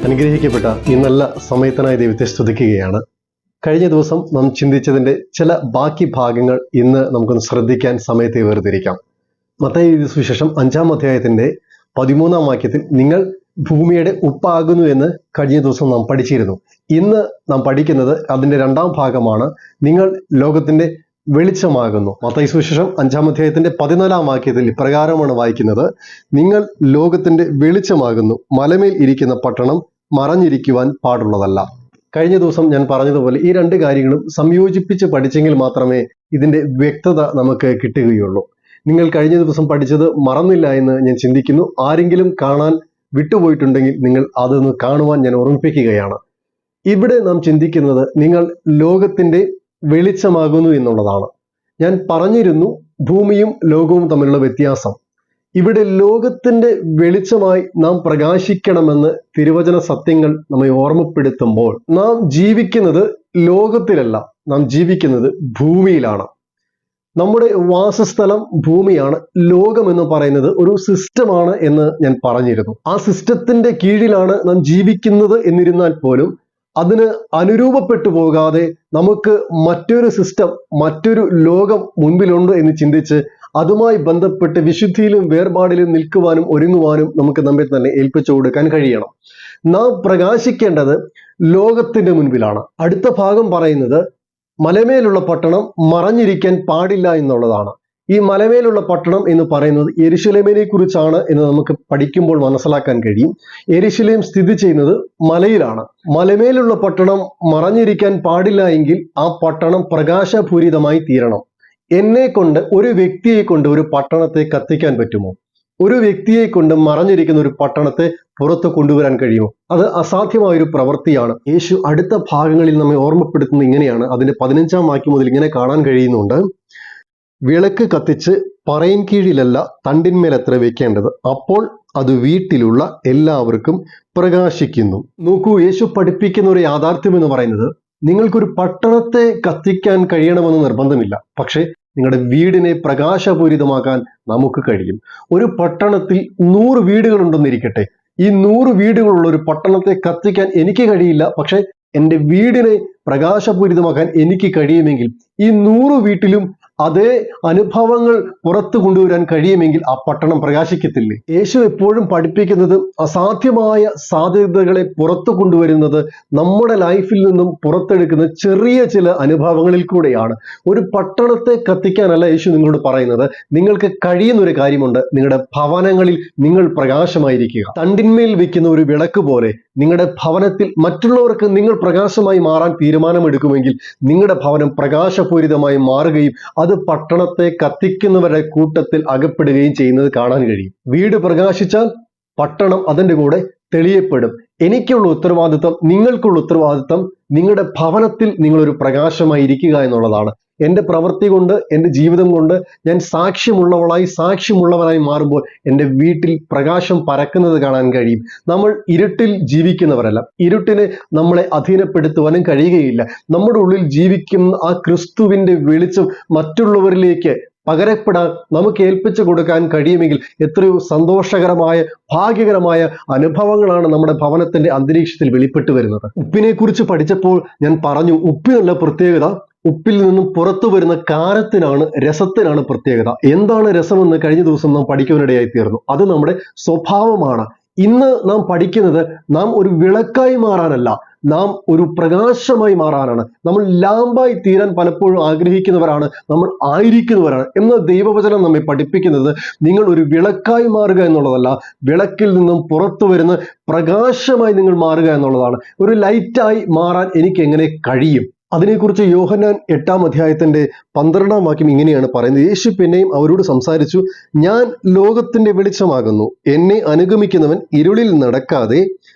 അനുഗ്രഹിക്കപ്പെട്ട ഈ നല്ല സമയത്തിനായി ദൈവത്തെ സ്തുതിക്കുകയാണ്. കഴിഞ്ഞ ദിവസം നാം ചിന്തിച്ചതിൻ്റെ ചില ബാക്കി ഭാഗങ്ങൾ ഇന്ന് നമുക്കൊന്ന് ശ്രദ്ധിക്കാൻ സമയത്തെ വേർതിരിക്കാം. മത്തായി സുവിശേഷം 5-ാം അധ്യായത്തിൻ്റെ 13-ാം വാക്യത്തിൽ നിങ്ങൾ ഭൂമിയുടെ ഉപ്പാകുന്നു എന്ന് കഴിഞ്ഞ ദിവസം നാം പഠിച്ചിരുന്നു. ഇന്ന് നാം പഠിക്കുന്നത് അതിൻ്റെ 2-ാം ഭാഗമാണ്. നിങ്ങൾ ലോകത്തിൻ്റെ വെളിച്ചമാകുന്നു. മത്തായി സുവിശേഷം 5-ാം അധ്യായത്തിന്റെ 14-ാം വാക്യത്തിൽ ഇപ്രകാരമാണ് വായിക്കുന്നത്: നിങ്ങൾ ലോകത്തിന്റെ വെളിച്ചമാകുന്നു, മലമേൽ ഇരിക്കുന്ന പട്ടണം മറഞ്ഞിരിക്കുവാൻ പാടുള്ളതല്ല. കഴിഞ്ഞ ദിവസം ഞാൻ പറഞ്ഞതുപോലെ ഈ രണ്ട് കാര്യങ്ങളും സംയോജിപ്പിച്ച് പഠിച്ചെങ്കിൽ മാത്രമേ ഇതിന്റെ വ്യക്തത നമുക്ക് കിട്ടുകയുള്ളൂ. നിങ്ങൾ കഴിഞ്ഞ ദിവസം പഠിച്ചത് മറന്നില്ല എന്ന് ഞാൻ ചിന്തിക്കുന്നു. ആരെങ്കിലും കാണാൻ വിട്ടുപോയിട്ടുണ്ടെങ്കിൽ നിങ്ങൾ അതൊന്ന് കാണുവാൻ ഞാൻ ഓർമ്മിപ്പിക്കുകയാണ്. ഇവിടെ നാം ചിന്തിക്കുന്നത് നിങ്ങൾ ലോകത്തിന്റെ വെളിച്ചമാകുന്നു എന്നുള്ളതാണ്. ഞാൻ പറഞ്ഞിരുന്നു ഭൂമിയും ലോകവും തമ്മിലുള്ള വ്യത്യാസം. ഇവിടെ ലോകത്തിന്റെ വെളിച്ചമായി നാം പ്രകാശിക്കണമെന്ന് തിരുവചന സത്യങ്ങൾ നമ്മെ ഓർമ്മപ്പെടുത്തുമ്പോൾ നാം ജീവിക്കുന്നത് ലോകത്തിലല്ല, നാം ജീവിക്കുന്നത് ഭൂമിയിലാണ്. നമ്മുടെ വാസസ്ഥലം ഭൂമിയാണ്. ലോകം എന്ന് പറയുന്നത് ഒരു സിസ്റ്റമാണ് എന്ന് ഞാൻ പറഞ്ഞിരുന്നു. ആ സിസ്റ്റത്തിന്റെ കീഴിലാണ് നാം ജീവിക്കുന്നത് എന്നിരുന്നാൽ പോലും അതിന് അനുരൂപപ്പെട്ടു പോകാതെ നമുക്ക് മറ്റൊരു സിസ്റ്റം, മറ്റൊരു ലോകം മുൻപിലുണ്ട് എന്ന് ചിന്തിച്ച് അതുമായി ബന്ധപ്പെട്ട് വിശുദ്ധിയിലും വേർപാടിലും നിൽക്കുവാനും ഒരുങ്ങുവാനും നമുക്ക് നമ്മെ തന്നെ ഏൽപ്പിച്ചു കൊടുക്കാൻ കഴിയണം. നാം പ്രകാശിക്കേണ്ടത് ലോകത്തിന്റെ മുൻപിലാണ്. അടുത്ത ഭാഗം പറയുന്നത് മലമേലുള്ള പട്ടണം മറഞ്ഞിരിക്കാൻ പാടില്ല എന്നുള്ളതാണ്. ഈ മലമേലുള്ള പട്ടണം എന്ന് പറയുന്നത് യെരുശലേമിനെ കുറിച്ചാണ് എന്ന് നമുക്ക് പഠിക്കുമ്പോൾ മനസ്സിലാക്കാൻ കഴിയും. യെരുശലേം സ്ഥിതി ചെയ്യുന്നത് മലയിലാണ്. മലമേലുള്ള പട്ടണം മറഞ്ഞിരിക്കാൻ പാടില്ല എങ്കിൽ ആ പട്ടണം പ്രകാശപൂരിതമായി തീരണം. എന്നെ കൊണ്ട്, ഒരു വ്യക്തിയെ കൊണ്ട് ഒരു പട്ടണത്തെ കത്തിക്കാൻ പറ്റുമോ? ഒരു വ്യക്തിയെ കൊണ്ട് മറഞ്ഞിരിക്കുന്ന ഒരു പട്ടണത്തെ പുറത്ത് കൊണ്ടുവരാൻ കഴിയുമോ? അത് അസാധ്യമായൊരു പ്രവൃത്തിയാണ്. യേശു അടുത്ത ഭാഗങ്ങളിൽ നമ്മെ ഓർമ്മപ്പെടുത്തുന്നത് ഇങ്ങനെയാണ്. അതിന്റെ 15-ാം വാക്യം മുതൽ ഇങ്ങനെ കാണാൻ കഴിയുന്നുണ്ട്: വിളക്ക് കത്തിച്ച് പറയിൻ കീഴിലല്ല തണ്ടിന്മേലത്ര വെക്കേണ്ടത്, അപ്പോൾ അത് വീട്ടിലുള്ള എല്ലാവർക്കും പ്രകാശിക്കുന്നു. നോക്കൂ, യേശു പഠിപ്പിക്കുന്ന ഒരു യാഥാർത്ഥ്യം എന്ന് പറയുന്നത് നിങ്ങൾക്കൊരു പട്ടണത്തെ കത്തിക്കാൻ കഴിയണമെന്ന് നിർബന്ധമില്ല. പക്ഷെ നിങ്ങളുടെ വീടിനെ പ്രകാശപൂരിതമാക്കാൻ നമുക്ക് കഴിയും. ഒരു പട്ടണത്തിൽ 100 വീടുകളുണ്ടെന്നിരിക്കട്ടെ. ഈ 100 വീടുകളുള്ള ഒരു പട്ടണത്തെ കത്തിക്കാൻ എനിക്ക് കഴിയില്ല. പക്ഷെ എൻ്റെ വീടിനെ പ്രകാശപൂരിതമാക്കാൻ എനിക്ക് കഴിയുമെങ്കിൽ ഈ 100 വീട്ടിലും അതേ അനുഭവങ്ങൾ പുറത്തു കൊണ്ടുവരാൻ കഴിയുമെങ്കിൽ ആ പട്ടണം പ്രകാശിക്കത്തില്ലേ? യേശു എപ്പോഴും പഠിപ്പിക്കുന്നത് അസാധ്യമായ സാധ്യതകളെ പുറത്തു കൊണ്ടുവരുന്നത് നമ്മുടെ ലൈഫിൽ നിന്നും പുറത്തെടുക്കുന്ന ചെറിയ ചില അനുഭവങ്ങളിൽ കൂടെയാണ്. ഒരു പട്ടണത്തെ കത്തിക്കാനല്ല യേശു നിങ്ങളോട് പറയുന്നത്. നിങ്ങൾക്ക് കഴിയുന്ന ഒരു കാര്യമുണ്ട്. നിങ്ങളുടെ ഭവനങ്ങളിൽ നിങ്ങൾ പ്രകാശമായിരിക്കുക. തണ്ടിന്മേൽ വെക്കുന്ന ഒരു വിളക്ക് പോലെ നിങ്ങളുടെ ഭവനത്തിൽ മറ്റുള്ളവർക്ക് നിങ്ങൾ പ്രകാശമായി മാറാൻ തീരുമാനമെടുക്കുമെങ്കിൽ നിങ്ങളുടെ ഭവനം പ്രകാശപൂരിതമായി മാറുകയും അത് പട്ടണത്തെ കത്തിക്കുന്നവരുടെ കൂട്ടത്തിൽ അകപ്പെടുകയും ചെയ്യുന്നത് കാണാൻ കഴിയും. വീട് പ്രകാശിച്ചാൽ പട്ടണം അതിൻ്റെ കൂടെ തെളിയപ്പെടും. എനിക്കുള്ള ഉത്തരവാദിത്വം, നിങ്ങൾക്കുള്ള ഉത്തരവാദിത്വം നിങ്ങളുടെ ഭവനത്തിൽ നിങ്ങളൊരു പ്രകാശമായി ഇരിക്കുക എന്നുള്ളതാണ്. എൻ്റെ പ്രവൃത്തി കൊണ്ട്, എൻ്റെ ജീവിതം കൊണ്ട് ഞാൻ സാക്ഷ്യമുള്ളവനായി മാറുമ്പോൾ എൻ്റെ വീട്ടിൽ പ്രകാശം പരക്കുന്നത് കാണാൻ കഴിയും. നമ്മൾ ഇരുട്ടിൽ ജീവിക്കുന്നവരല്ല. ഇരുട്ടിനെ നമ്മളെ അധീനപ്പെടുത്തുവാനും കഴിയുകയില്ല. നമ്മുടെ ഉള്ളിൽ ജീവിക്കുന്ന ആ ക്രിസ്തുവിൻ്റെ വെളിച്ചം മറ്റുള്ളവരിലേക്ക് പകരപ്പെടാൻ നമുക്ക് ഏൽപ്പിച്ചു കൊടുക്കാൻ കഴിയുമെങ്കിൽ എത്രയോ സന്തോഷകരമായ, ഭാഗ്യകരമായ അനുഭവങ്ങളാണ് നമ്മുടെ ഭവനത്തിന്റെ അന്തരീക്ഷത്തിൽ വെളിപ്പെട്ടു വരുന്നത്. ഉപ്പിനെ കുറിച്ച് പഠിച്ചപ്പോൾ ഞാൻ പറഞ്ഞു, ഉപ്പിനുള്ള പ്രത്യേകത, ഉപ്പിൽ നിന്നും പുറത്തു വരുന്ന കാരത്തിനാണ്, രസത്തിനാണ് പ്രത്യേകത. എന്താണ് രസമെന്ന് കഴിഞ്ഞ ദിവസം നാം പഠിക്കുവാനിടയായി തീർന്നു. അത് നമ്മുടെ സ്വഭാവമാണ്. ഇന്ന് നാം പഠിക്കുന്നത് നാം ഒരു വിളക്കായി മാറാനല്ല, നാം ഒരു പ്രകാശമായി മാറാനാണ്. നമ്മൾ ലാമ്പായി തീരാൻ പലപ്പോഴും ആഗ്രഹിക്കുന്നവരാണ്, നമ്മൾ ആയിരിക്കുന്നവരാണ്. എന്നാൽ ദൈവവചനം നമ്മെ പഠിപ്പിക്കുന്നത് നിങ്ങൾ ഒരു വിളക്കായി മാറുക എന്നുള്ളതല്ല, വിളക്കിൽ നിന്നും പുറത്തു വരുന്ന പ്രകാശമായി നിങ്ങൾ മാറുക എന്നുള്ളതാണ്. ഒരു ലൈറ്റായി മാറാൻ എനിക്ക് എങ്ങനെ കഴിയും? അതിനെക്കുറിച്ച് യോഹന്നാൻ 8-ാം അധ്യായത്തിന്റെ 12-ാം വാക്യം ഇങ്ങനെയാണ് പറയുന്നത്: യേശു പിന്നെയും അവരോട് സംസാരിച്ചു, ഞാൻ ലോകത്തിന്റെ വെളിച്ചമാകുന്നു. എന്നെ അനുഗമിക്കുന്നവൻ ഇരുളിൽ നടക്കാതെ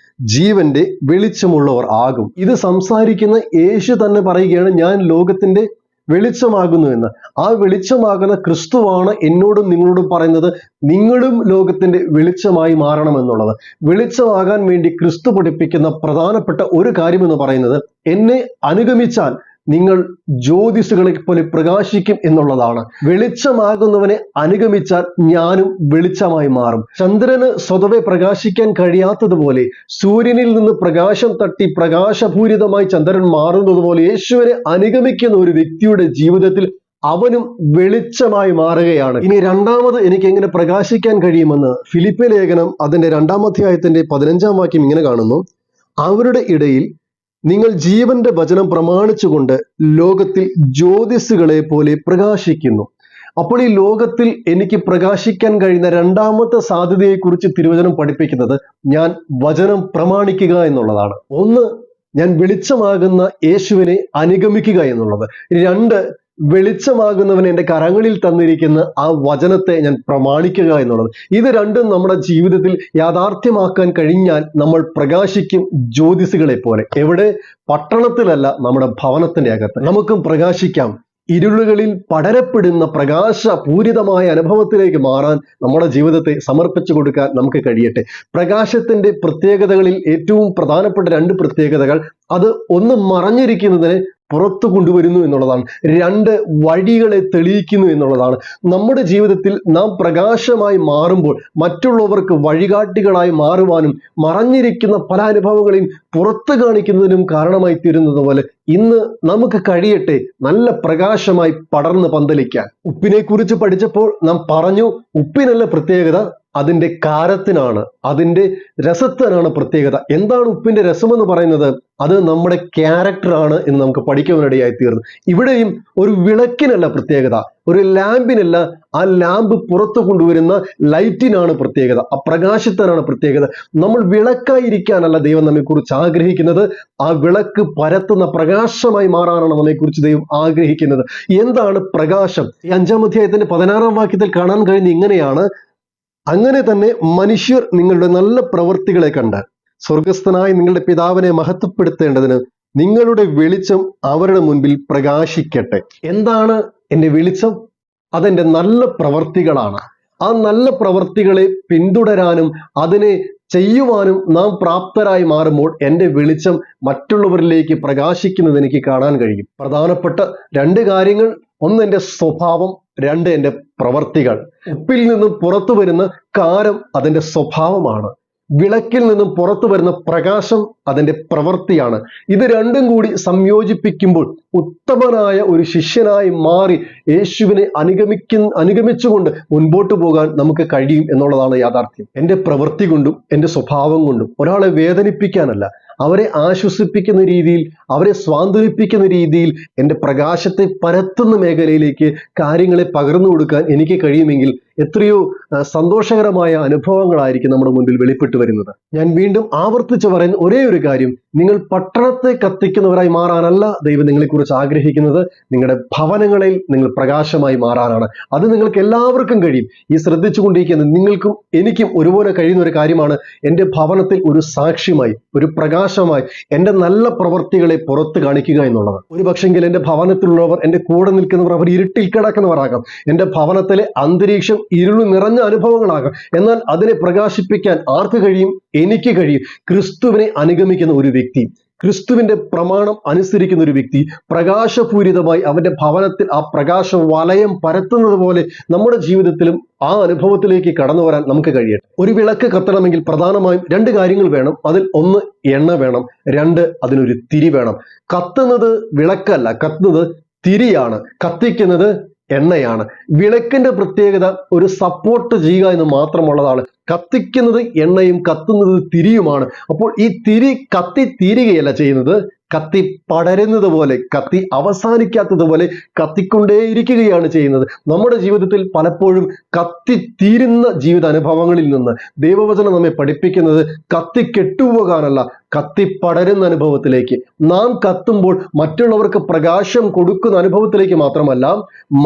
ജീവന്റെ വെളിച്ചമുള്ളവർ ആകും. ഇത് സംസാരിക്കുന്ന യേശു തന്നെ പറയുകയാണ്, ഞാൻ ലോകത്തിന്റെ വെളിച്ചമാകുന്നു എന്ന്. ആ വെളിച്ചമാകുന്ന ക്രിസ്തുവാണ് എന്നോടും നിങ്ങളോടും പറയുന്നത് നിങ്ങളും ലോകത്തിന്റെ വെളിച്ചമായി മാറണമെന്നുള്ളത്. വെളിച്ചമാകാൻ വേണ്ടി ക്രിസ്തു പഠിപ്പിക്കുന്ന പ്രധാനപ്പെട്ട ഒരു കാര്യം എന്ന് പറയുന്നത്, എന്നെ അനുഗമിച്ചാൽ നിങ്ങൾ ജ്യോതിസുകളെ പോലെ പ്രകാശിക്കും എന്നുള്ളതാണ്. വെളിച്ചമാകുന്നവനെ അനുഗമിച്ചാൽ ഞാനും വെളിച്ചമായി മാറും. ചന്ദ്രന് സ്വതവേ പ്രകാശിക്കാൻ കഴിയാത്തതുപോലെ, സൂര്യനിൽ നിന്ന് പ്രകാശം തട്ടി പ്രകാശപൂരിതമായി ചന്ദ്രൻ മാറുന്നത് പോലെ, യേശുവിനെ അനുഗമിക്കുന്ന ഒരു വ്യക്തിയുടെ ജീവിതത്തിൽ അവനും വെളിച്ചമായി മാറുകയാണ്. ഇനി രണ്ടാമത് എനിക്ക് എങ്ങനെ പ്രകാശിക്കാൻ കഴിയുമെന്ന് ഫിലിപ്പിയ ലേഖനം അതിന്റെ 2-ാം അധ്യായത്തിന്റെ 15-ാം വാക്യം ഇങ്ങനെ കാണുന്നു: അവരുടെ ഇടയിൽ നിങ്ങൾ ജീവന്റെ വചനം പ്രമാണിച്ചുകൊണ്ട് ലോകത്തിൽ ജ്യോതിസുകളെ പോലെ പ്രകാശിക്കുന്നു. അപ്പോൾ ഈ ലോകത്തിൽ എനിക്ക് പ്രകാശിക്കാൻ കഴിയുന്ന രണ്ടാമത്തെ സാധ്യതയെക്കുറിച്ച് തിരുവചനം പഠിപ്പിക്കുന്നത് ഞാൻ വചനം പ്രമാണിക്കുക എന്നുള്ളതാണ്. ഒന്ന്, ഞാൻ വെളിച്ചമാകുന്ന യേശുവിനെ അനുഗമിക്കുക എന്നുള്ളത്. 2, വെളിച്ചമാകുന്നവൻ എൻ്റെ കരങ്ങളിൽ തന്നിരിക്കുന്ന ആ വചനത്തെ ഞാൻ പ്രമാണിക്കുക എന്നുള്ളത്. ഇത് രണ്ടും നമ്മുടെ ജീവിതത്തിൽ യാഥാർത്ഥ്യമാക്കാൻ കഴിഞ്ഞാൽ നമ്മൾ പ്രകാശിക്കും ജ്യോതിസുകളെ പോലെ. എവിടെ? പട്ടണത്തിലല്ല, നമ്മുടെ ഭവനത്തിന്റെ അകത്ത് നമുക്കും പ്രകാശിക്കാം. ഇരുളുകളിൽ പടരപ്പെടുന്ന പ്രകാശപൂരിതമായ അനുഭവത്തിലേക്ക് മാറാൻ നമ്മുടെ ജീവിതത്തെ സമർപ്പിച്ചു കൊടുക്കാൻ നമുക്ക് കഴിയട്ടെ. പ്രകാശത്തിന്റെ പ്രത്യേകതകളിൽ ഏറ്റവും പ്രധാനപ്പെട്ട 2 പ്രത്യേകതകൾ, അത് ഒന്ന് മറഞ്ഞിരിക്കുന്നതിനെ പുറത്തു കൊണ്ടുവരുന്നു എന്നുള്ളതാണ്. 2, വഴികളെ തെളിയിക്കുന്നു എന്നുള്ളതാണ്. നമ്മുടെ ജീവിതത്തിൽ നാം പ്രകാശമായി മാറുമ്പോൾ മറ്റുള്ളവർക്ക് വഴികാട്ടികളായി മാറുവാനും മറഞ്ഞിരിക്കുന്ന പല അനുഭവങ്ങളെയും പുറത്തു കാണിക്കുന്നതിനും കാരണമായി തീരുന്നത് പോലെ ഇന്ന് നമുക്ക് കഴിയട്ടെ നല്ല പ്രകാശമായി പടർന്ന് പന്തലിക്കാൻ. ഉപ്പിനെ കുറിച്ച് പഠിച്ചപ്പോൾ നാം പറഞ്ഞു, ഉപ്പിനല്ല പ്രത്യേകത, അതിൻ്റെ കാരത്തിനാണ്, അതിൻ്റെ രസത്തിനാണ് പ്രത്യേകത. എന്താണ് ഉപ്പിന്റെ രസമെന്ന് പറയുന്നത്? അത് നമ്മുടെ ക്യാരക്ടറാണ് എന്ന് നമുക്ക് പഠിക്കുവാനിടയായി തീർന്നു. ഇവിടെയും ഒരു വിളക്കിനല്ല പ്രത്യേകത, ഒരു ലാമ്പിനല്ല, ആ ലാമ്പ് പുറത്തു കൊണ്ടുവരുന്ന ലൈറ്റിനാണ് പ്രത്യേകത, ആ പ്രകാശത്തിനാണ് പ്രത്യേകത. നമ്മൾ വിളക്കായിരിക്കാനല്ല ദൈവം നമ്മെക്കുറിച്ച് ആഗ്രഹിക്കുന്നത്, ആ വിളക്ക് പരത്തുന്ന പ്രകാശമായി മാറാനാണ് നമ്മെക്കുറിച്ച് ദൈവം ആഗ്രഹിക്കുന്നത്. എന്താണ് പ്രകാശം? ഈ 5-ാം അധ്യായത്തിന്റെ 16-ാം വാക്യത്തിൽ കാണാൻ കഴിയുന്ന ഇങ്ങനെയാണ്: അങ്ങനെ തന്നെ മനുഷ്യർ നിങ്ങളുടെ നല്ല പ്രവൃത്തികളെ കണ്ട് സ്വർഗസ്ഥനായ നിങ്ങളുടെ പിതാവിനെ മഹത്വപ്പെടുത്തേണ്ടതിന് നിങ്ങളുടെ വെളിച്ചം അവരുടെ മുൻപിൽ പ്രകാശിക്കട്ടെ. എന്താണ് എൻ്റെ വെളിച്ചം? അതെൻ്റെ നല്ല പ്രവർത്തികളാണ്. ആ നല്ല പ്രവർത്തികളെ പിന്തുടരാനും അതിനെ ചെയ്യുവാനും നാം പ്രാപ്തരായി മാറുമ്പോൾ എൻ്റെ വെളിച്ചം മറ്റുള്ളവരിലേക്ക് പ്രകാശിക്കുന്നത് എനിക്ക് കാണാൻ കഴിയും. പ്രധാനപ്പെട്ട 2 കാര്യങ്ങൾ: ഒന്ന് എൻ്റെ സ്വഭാവം, 2 എൻ്റെ പ്രവർത്തികൾ. ഉപ്പിൽ നിന്നും പുറത്തു വരുന്ന കാരം അതിൻ്റെ സ്വഭാവമാണ്. വിളക്കിൽ നിന്നും പുറത്തു വരുന്ന പ്രകാശം അതിൻ്റെ പ്രവൃത്തിയാണ്. ഇത് രണ്ടും കൂടി സംയോജിപ്പിക്കുമ്പോൾ ഉത്തമനായ ഒരു ശിഷ്യനായി മാറി യേശുവിനെ അനുഗമിച്ചുകൊണ്ട് മുൻപോട്ട് പോകാൻ നമുക്ക് കഴിയും എന്നുള്ളതാണ് യാഥാർത്ഥ്യം. എൻ്റെ പ്രവൃത്തി കൊണ്ടും എൻ്റെ സ്വഭാവം കൊണ്ടും ഒരാളെ വേദനിപ്പിക്കാനല്ല, അവരെ ആശ്വസിപ്പിക്കുന്ന രീതിയിൽ, അവരെ സ്വാന്തനിപ്പിക്കുന്ന രീതിയിൽ എൻ്റെ പ്രകാശത്തെ പരത്തുന്ന മേഖലയിലേക്ക് കാര്യങ്ങളെ പകർന്നു കൊടുക്കാൻ എനിക്ക് കഴിയുമെങ്കിൽ എത്രയോ സന്തോഷകരമായ അനുഭവങ്ങളായിരിക്കും നമ്മുടെ മുൻപിൽ വെളിപ്പെട്ടു വരുന്നത്. ഞാൻ വീണ്ടും ആവർത്തിച്ച് പറയുന്ന ഒരേ ഒരു കാര്യം, നിങ്ങൾ പട്ടണത്തെ കത്തിക്കുന്നവരായി മാറാനല്ല ദൈവം നിങ്ങളെക്കുറിച്ച് ആഗ്രഹിക്കുന്നത്, നിങ്ങളുടെ ഭവനങ്ങളിൽ നിങ്ങൾ പ്രകാശമായി മാറാനാണ്. അത് നിങ്ങൾക്ക് എല്ലാവർക്കും കഴിയും. ഈ ശ്രദ്ധിച്ചുകൊണ്ടിരിക്കുന്നത് നിങ്ങൾക്കും എനിക്കും ഒരുപോലെ കഴിയുന്ന ഒരു കാര്യമാണ്. എൻ്റെ ഭവനത്തിൽ ഒരു സാക്ഷ്യമായി, ഒരു പ്രകാശമായി എൻ്റെ നല്ല പ്രവർത്തികളെ പുറത്ത് കാണിക്കുക എന്നുള്ളത്. ഒരു പക്ഷെങ്കിൽ എൻ്റെ ഭവനത്തിലുള്ളവർ, എൻ്റെ കൂടെ നിൽക്കുന്നവർ, അവർ ഇരുട്ടിൽ കിടക്കുന്നവരാകാം. എൻ്റെ ഭവനത്തിലെ അന്തരീക്ഷം ഇരുളു നിറഞ്ഞ അനുഭവങ്ങളാകാം. എന്നാൽ അതിനെ പ്രകാശിപ്പിക്കാൻ ആർക്ക് കഴിയും? എനിക്ക് കഴിയും. ക്രിസ്തുവിനെ അനുഗമിക്കുന്ന ഒരു വ്യക്തി, ക്രിസ്തുവിന്റെ പ്രമാണം അനുസരിക്കുന്ന ഒരു വ്യക്തി പ്രകാശപൂരിതമായി അവന്റെ ഭവനത്തിൽ ആ പ്രകാശ വലയം പരത്തുന്നത് പോലെ നമ്മുടെ ജീവിതത്തിലും ആ അനുഭവത്തിലേക്ക് കടന്നു വരാൻ നമുക്ക് കഴിയട്ടെ. ഒരു വിളക്ക് കത്തണമെങ്കിൽ പ്രധാനമായും 2 കാര്യങ്ങൾ വേണം. അതിൽ ഒന്ന് എണ്ണ വേണം, 2 അതിനൊരു തിരി വേണം. കത്തുന്നത് വിളക്കല്ല, കത്തുന്നത് തിരിയാണ്, കത്തിക്കുന്നത് എണ്ണയാണ്. വിളക്കിന്റെ പ്രത്യേകത ഒരു സപ്പോർട്ട് ചെയ്യുക എന്ന് മാത്രമുള്ളതാണ്. കത്തിക്കുന്നത് എണ്ണയും കത്തുന്നത് തിരിയുമാണ്. അപ്പോൾ ഈ തിരി കത്തി തീരുകയല്ല ചെയ്യുന്നത്, കത്തി പടരുന്നത് പോലെ, കത്തി അവസാനിക്കാത്തതുപോലെ കത്തിക്കൊണ്ടേയിരിക്കുകയാണ് ചെയ്യുന്നത്. നമ്മുടെ ജീവിതത്തിൽ പലപ്പോഴും കത്തിത്തീരുന്ന ജീവിത അനുഭവങ്ങളിൽ നിന്ന് ദൈവവചനം നമ്മെ പഠിപ്പിക്കുന്നത് കത്തി കെട്ടുപോകാനല്ല, കത്തി പടരുന്ന അനുഭവത്തിലേക്ക്. നാം കത്തുമ്പോൾ മറ്റുള്ളവർക്ക് പ്രകാശം കൊടുക്കുന്ന അനുഭവത്തിലേക്ക് മാത്രമല്ല,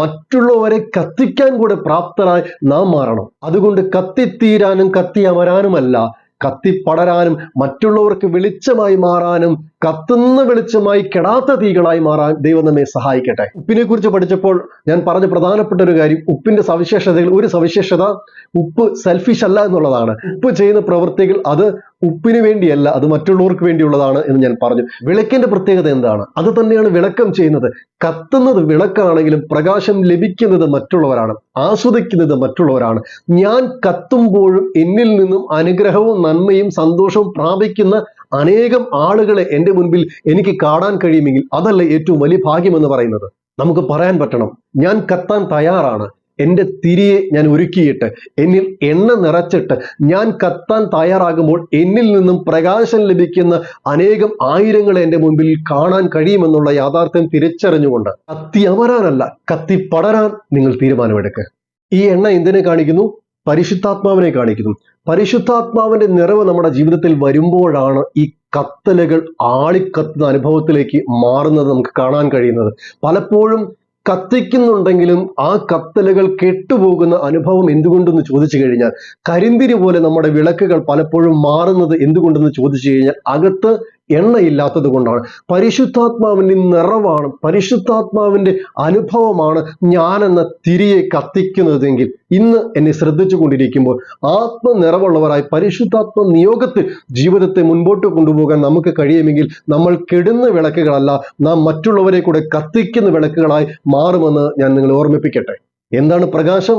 മറ്റുള്ളവരെ കത്തിക്കാൻ കൂടെ പ്രാപ്തരായി നാം മാറണം. അതുകൊണ്ട് കത്തിത്തീരാനും കത്തി അമരാനുമല്ല, കത്തിപ്പടരാനും മറ്റുള്ളവർക്ക് വെളിച്ചമായി മാറാനും കത്തുന്ന വെളിച്ചമായി കെടാത്ത തീകളായി മാറാൻ ദൈവം നമ്മെ സഹായിക്കട്ടെ. ഉപ്പിനെ കുറിച്ച് പഠിച്ചപ്പോൾ ഞാൻ പറഞ്ഞ പ്രധാനപ്പെട്ട ഒരു കാര്യം, ഉപ്പിന്റെ സവിശേഷതകൾ, ഒരു സവിശേഷത ഉപ്പ് സെൽഫിഷ് അല്ല എന്നുള്ളതാണ്. ഉപ്പ് ചെയ്യുന്ന പ്രവൃത്തികൾ അത് ഉപ്പിന് വേണ്ടിയല്ല, അത് മറ്റുള്ളവർക്ക് വേണ്ടിയുള്ളതാണ് എന്ന് ഞാൻ പറഞ്ഞു. വിളക്കിന്റെ പ്രത്യേകത എന്താണ്? അത് തന്നെയാണ് വിളക്കം ചെയ്യുന്നത്. കത്തുന്നത് വിളക്കാണെങ്കിലും പ്രകാശം ലഭിക്കുന്നത് മറ്റുള്ളവരാണ്, ആസ്വദിക്കുന്നത് മറ്റുള്ളവരാണ്. ഞാൻ കത്തുമ്പോഴും എന്നിൽ നിന്നും അനുഗ്രഹവും നന്മയും സന്തോഷവും പ്രാപിക്കുന്ന അനേകം ആളുകളെ എൻ്റെ മുൻപിൽ എനിക്ക് കാണാൻ കഴിയുമെങ്കിൽ അതല്ല ഏറ്റവും വലിയ ഭാഗ്യമെന്ന് പറയുന്നത്. നമുക്ക് പറയാൻ പറ്റണം, ഞാൻ കത്താൻ തയ്യാറാണ്, എൻ്റെ തിരിയെ ഞാൻ ഒരുക്കിയിട്ട് എന്നിൽ എണ്ണ നിറച്ചിട്ട് ഞാൻ കത്താൻ തയ്യാറാകുമ്പോൾ എന്നിൽ നിന്നും പ്രകാശം ലഭിക്കുന്ന അനേകം ആയിരങ്ങളെ എൻ്റെ മുൻപിൽ കാണാൻ കഴിയുമെന്നുള്ള യാഥാർത്ഥ്യം തിരിച്ചറിഞ്ഞുകൊണ്ട് കത്തി അമരാനല്ല, കത്തി പടരാൻ നിങ്ങൾ തീരുമാനമെടുക്കുക. ഈ എണ്ണ എന്തിനെ കാണിക്കുന്നു? പരിശുദ്ധാത്മാവിനെ കാണിക്കുന്നു. പരിശുദ്ധാത്മാവിന്റെ നിറവ് നമ്മുടെ ജീവിതത്തിൽ വരുമ്പോഴാണ് ഈ കത്തലുകൾ ആളിക്കത്തുന്ന അനുഭവത്തിലേക്ക് മാറുന്നത് നമുക്ക് കാണാൻ കഴിയുന്നത്. പലപ്പോഴും കത്തിക്കുന്നുണ്ടെങ്കിലും ആ കത്തലുകൾ കെട്ടുപോകുന്ന അനുഭവം എന്തുകൊണ്ടെന്ന് ചോദിച്ചു കഴിഞ്ഞാൽ, കരിന്തിരി പോലെ നമ്മുടെ വിളക്കുകൾ പലപ്പോഴും മാറുന്നത് എന്തുകൊണ്ടെന്ന് ചോദിച്ചു കഴിഞ്ഞാൽ അകത്ത് എണ്ണയില്ലാത്തത് കൊണ്ടാണ്. പരിശുദ്ധാത്മാവിന്റെ നിറവാണ്, പരിശുദ്ധാത്മാവിന്റെ അനുഭവമാണ് ഞാനെന്ന തിരിയെ കത്തിക്കുന്നതെങ്കിൽ ഇന്ന് എന്നെ ശ്രദ്ധിച്ചു കൊണ്ടിരിക്കുമ്പോൾ ആത്മനിറവുള്ളവരായി പരിശുദ്ധാത്മ നിയോഗത്തിൽ ജീവിതത്തെ മുൻപോട്ട് കൊണ്ടുപോകാൻ നമുക്ക് കഴിയുമെങ്കിൽ നമ്മൾ കെടുന്ന വിളക്കുകളല്ല, നാം മറ്റുള്ളവരെ കൂടെ കത്തിക്കുന്ന വിളക്കുകളായി മാറുമെന്ന് ഞാൻ നിങ്ങളെ ഓർമ്മിപ്പിക്കട്ടെ. എന്താണ് പ്രകാശം?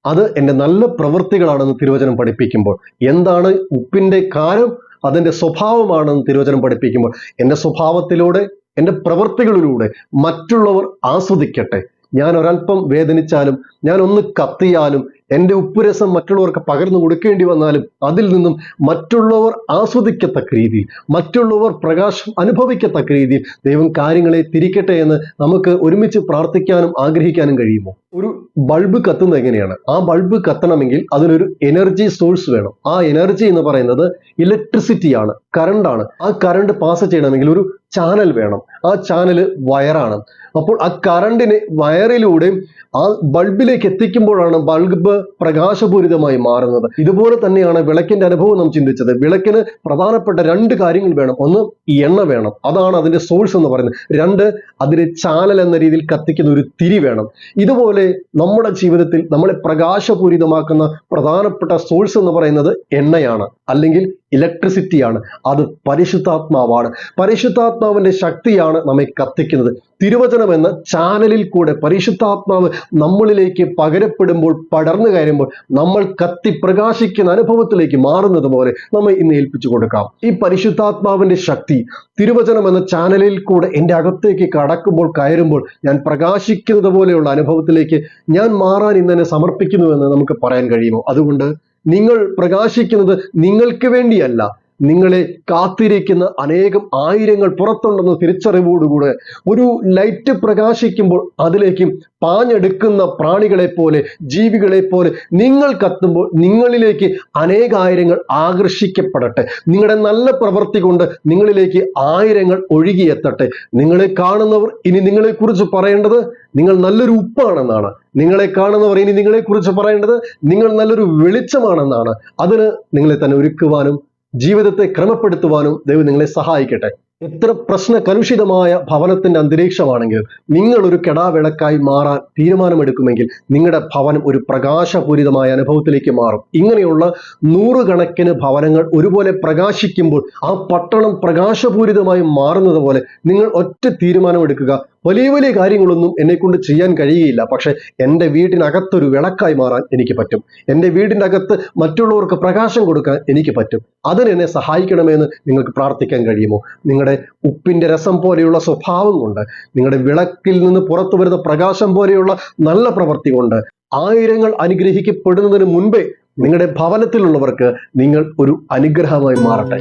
അത് എൻ്റെ നല്ല പ്രവൃത്തികളാണെന്ന് തിരുവചനം പഠിപ്പിക്കുമ്പോൾ. എന്താണ് ഉപ്പിന്റെ കാരം? അതിൻ്റെ സ്വഭാവമാണെന്ന് തിരുവചനം പഠിപ്പിക്കുമ്പോൾ എൻ്റെ സ്വഭാവത്തിലൂടെ, എൻ്റെ പ്രവൃത്തികളിലൂടെ മറ്റുള്ളവർ ആസ്വദിക്കട്ടെ. ഞാൻ ഒരല്പം വേദനിച്ചാലും, ഞാൻ ഒന്ന് കത്തിയാലും, എൻ്റെ ഉപ്പുരസം മറ്റുള്ളവർക്ക് പകർന്നു കൊടുക്കേണ്ടി വന്നാലും അതിൽ നിന്നും മറ്റുള്ളവർ ആസ്വദിക്കത്തക്ക രീതിയിൽ, മറ്റുള്ളവർ പ്രകാശം അനുഭവിക്കത്തക്ക രീതിയിൽ ദൈവം കാര്യങ്ങളെ തിരിക്കട്ടെ എന്ന് നമുക്ക് ഒരുമിച്ച് പ്രാർത്ഥിക്കാനും ആഗ്രഹിക്കാനും കഴിയുമോ? ഒരു ബൾബ് കത്തുന്നത് എങ്ങനെയാണ്? ആ ബൾബ് കത്തണമെങ്കിൽ അതിനൊരു എനർജി സോഴ്സ് വേണം. ആ എനർജി എന്ന് പറയുന്നത് ഇലക്ട്രിസിറ്റിയാണ്, കറണ്ടാണ്. ആ കറണ്ട് പാസ് ചെയ്യണമെങ്കിൽ ഒരു ചാനൽ വേണം. ആ ചാനല് വയറാണ്. അപ്പോൾ ആ കറണ്ടിനെ വയറിലൂടെ ആ ബൾബിലേക്ക് എത്തിക്കുമ്പോഴാണ് ബൾബ് പ്രകാശപൂരിതമായി മാറുന്നത്. ഇതുപോലെ തന്നെയാണ് വിളക്കിന്റെ അനുഭവം നാം ചിന്തിച്ചത്. വിളക്കിന് പ്രധാനപ്പെട്ട രണ്ട് കാര്യങ്ങൾ വേണം. ഒന്ന്, ഈ എണ്ണ വേണം, അതാണ് അതിന്റെ സോഴ്സ് എന്ന് പറയുന്നത്. രണ്ട്, അതിന് ചാനൽ എന്ന രീതിയിൽ കത്തിക്കുന്ന ഒരു തിരി വേണം. ഇതുപോലെ നമ്മുടെ ജീവിതത്തിൽ നമ്മളെ പ്രകാശപൂരിതമാക്കുന്ന പ്രധാനപ്പെട്ട സോഴ്സ് എന്ന് പറയുന്നത് എണ്ണയാണ്, അല്ലെങ്കിൽ ഇലക്ട്രിസിറ്റിയാണ്. അത് പരിശുദ്ധാത്മാവാണ്. പരിശുദ്ധാത്മാവിന്റെ ശക്തിയാണ് നമ്മെ കത്തിക്കുന്നത്. തിരുവചനം എന്ന ചാനലിൽ കൂടെ പരിശുദ്ധാത്മാവ് നമ്മളിലേക്ക് പകരപ്പെടുമ്പോൾ, പടർന്നു കയറുമ്പോൾ നമ്മൾ കത്തി പ്രകാശിക്കുന്ന അനുഭവത്തിലേക്ക് മാറുന്നത് പോലെ നമ്മെ ഇന്ന് ഏൽപ്പിച്ചു കൊടുക്കാം. ഈ പരിശുദ്ധാത്മാവിന്റെ ശക്തി തിരുവചനം എന്ന ചാനലിൽ കൂടെ എൻ്റെ അകത്തേക്ക് കടക്കുമ്പോൾ, കയറുമ്പോൾ ഞാൻ പ്രകാശിക്കുന്നത് പോലെയുള്ള അനുഭവത്തിലേക്ക് ഞാൻ മാറാൻ ഇന്ന് എന്നെ സമർപ്പിക്കുന്നുവെന്ന് നമുക്ക് പറയാൻ കഴിയുമോ? അതുകൊണ്ട് നിങ്ങൾ പ്രകാശിക്കുന്നത് നിങ്ങൾക്ക് വേണ്ടിയല്ല, നിങ്ങളെ കാത്തിരിക്കുന്ന അനേകം ആയിരങ്ങൾ പുറത്തുണ്ടെന്ന തിരിച്ചറിവോടുകൂടെ ഒരു ലൈറ്റ് പ്രകാശിക്കുമ്പോൾ അതിലേക്ക് പാഞ്ഞെടുക്കുന്ന പ്രാണികളെ പോലെ, ജീവികളെ പോലെ നിങ്ങൾ കത്തുമ്പോൾ നിങ്ങളിലേക്ക് അനേകായിരങ്ങൾ ആകർഷിക്കപ്പെടട്ടെ. നിങ്ങളുടെ നല്ല പ്രവൃത്തി കൊണ്ട് നിങ്ങളിലേക്ക് ആയിരങ്ങൾ ഒഴുകിയെത്തട്ടെ. നിങ്ങളെ കാണുന്നവർ ഇനി നിങ്ങളെക്കുറിച്ച് പറയേണ്ടത് നിങ്ങൾ നല്ലൊരു ഉപ്പാണെന്നാണ്. നിങ്ങളെ കാണുന്നവർ ഇനി നിങ്ങളെക്കുറിച്ച് പറയേണ്ടത് നിങ്ങൾ നല്ലൊരു വെളിച്ചമാണെന്നാണ്. അതിന് നിങ്ങളെ തന്നെ ഒരുക്കുവാനും ജീവിതത്തെ ക്രമപ്പെടുത്തുവാനും ദൈവം നിങ്ങളെ സഹായിക്കട്ടെ. എത്ര പ്രശ്ന കലുഷിതമായ ഭവനത്തിന്റെ അന്തരീക്ഷമാണെങ്കിലും നിങ്ങൾ ഒരു കെടാവിളക്കായി മാറാൻ തീരുമാനമെടുക്കുമെങ്കിൽ നിങ്ങളുടെ ഭവനം ഒരു പ്രകാശപൂരിതമായ അനുഭവത്തിലേക്ക് മാറും. ഇങ്ങനെയുള്ള നൂറുകണക്കിന് ഭവനങ്ങൾ ഒരുപോലെ പ്രകാശിക്കുമ്പോൾ ആ പട്ടണം പ്രകാശപൂരിതമായി മാറുന്നത് പോലെ നിങ്ങൾ ഒറ്റ തീരുമാനമെടുക്കുക. വലിയ വലിയ കാര്യങ്ങളൊന്നും എന്നെ കൊണ്ട് ചെയ്യാൻ കഴിയുകയില്ല, പക്ഷെ എൻ്റെ വീടിനകത്തൊരു വിളക്കായി മാറാൻ എനിക്ക് പറ്റും. എൻ്റെ വീടിൻ്റെ അകത്ത് മറ്റുള്ളവർക്ക് പ്രകാശം കൊടുക്കാൻ എനിക്ക് പറ്റും. അതിനെന്നെ സഹായിക്കണമെന്ന് നിങ്ങൾക്ക് പ്രാർത്ഥിക്കാൻ കഴിയുമോ? നിങ്ങളുടെ ഉപ്പിന്റെ രസം പോലെയുള്ള സ്വഭാവം കൊണ്ട്, നിങ്ങളുടെ വിളക്കിൽ നിന്ന് പുറത്തു വരുന്ന പ്രകാശം പോലെയുള്ള നല്ല പ്രവൃത്തി കൊണ്ട് ആയിരങ്ങൾ അനുഗ്രഹിക്കപ്പെടുന്നതിന് മുൻപേ നിങ്ങളുടെ ഭവനത്തിലുള്ളവർക്ക് നിങ്ങൾ ഒരു അനുഗ്രഹമായി മാറട്ടെ.